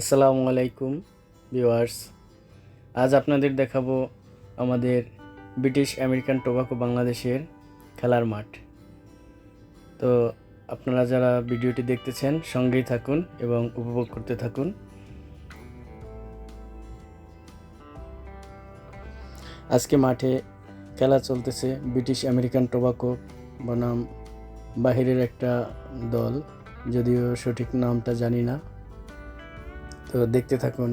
আসসালামু আলাইকুম ভিউয়ার্স। আজ আপনাদের দেখাবো আমাদের ব্রিটিশ আমেরিকান টোবাকো বাংলাদেশের খেলার মাঠ। তো আপনারা যারা ভিডিওটি দেখতেছেন সঙ্গেই থাকুন এবং উপভোগ করতে থাকুন। আজকে মাঠে খেলা চলতেছে ব্রিটিশ আমেরিকান টোবাকো বনাম বাহিরের একটা দল, যদিও সঠিক নামটা জানি না। তো দেখতে থাকুন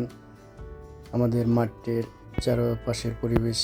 আমাদের মাঠের চারপাশের পরিবেশ।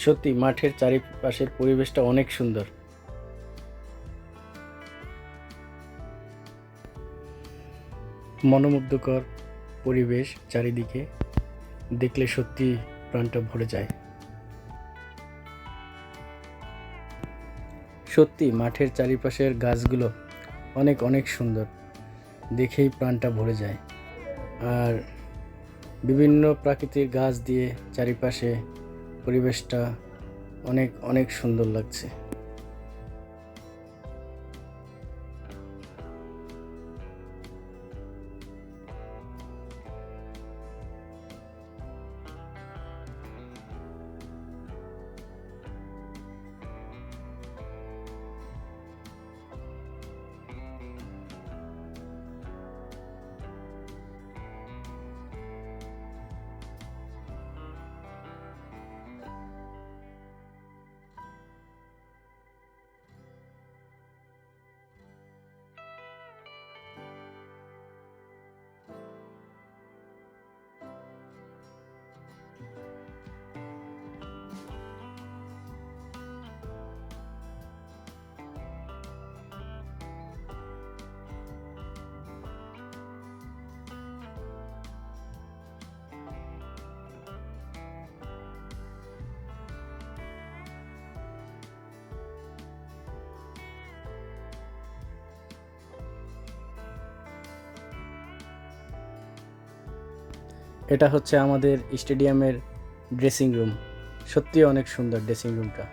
সত্যি মাঠের চারিপাশের পরিবেশটা অনেক সুন্দর। মনোমুগ্ধকর পরিবেশ চারিদিকে, দেখলে সত্যি প্রাণটা ভরে যায়। সত্যি মাঠের চারিপাশের গাছগুলো অনেক অনেক সুন্দর, দেখেই প্রাণটা ভরে যায়। আর বিভিন্ন প্রাকৃতিক গাছ দিয়ে চারিপাশে পরিবেশটা অনেক অনেক সুন্দর লাগছে। এটা হচ্ছে আমাদের স্টেডিয়ামের ড্রেসিং রুম। সত্যি অনেক সুন্দর ড্রেসিং রুমটা।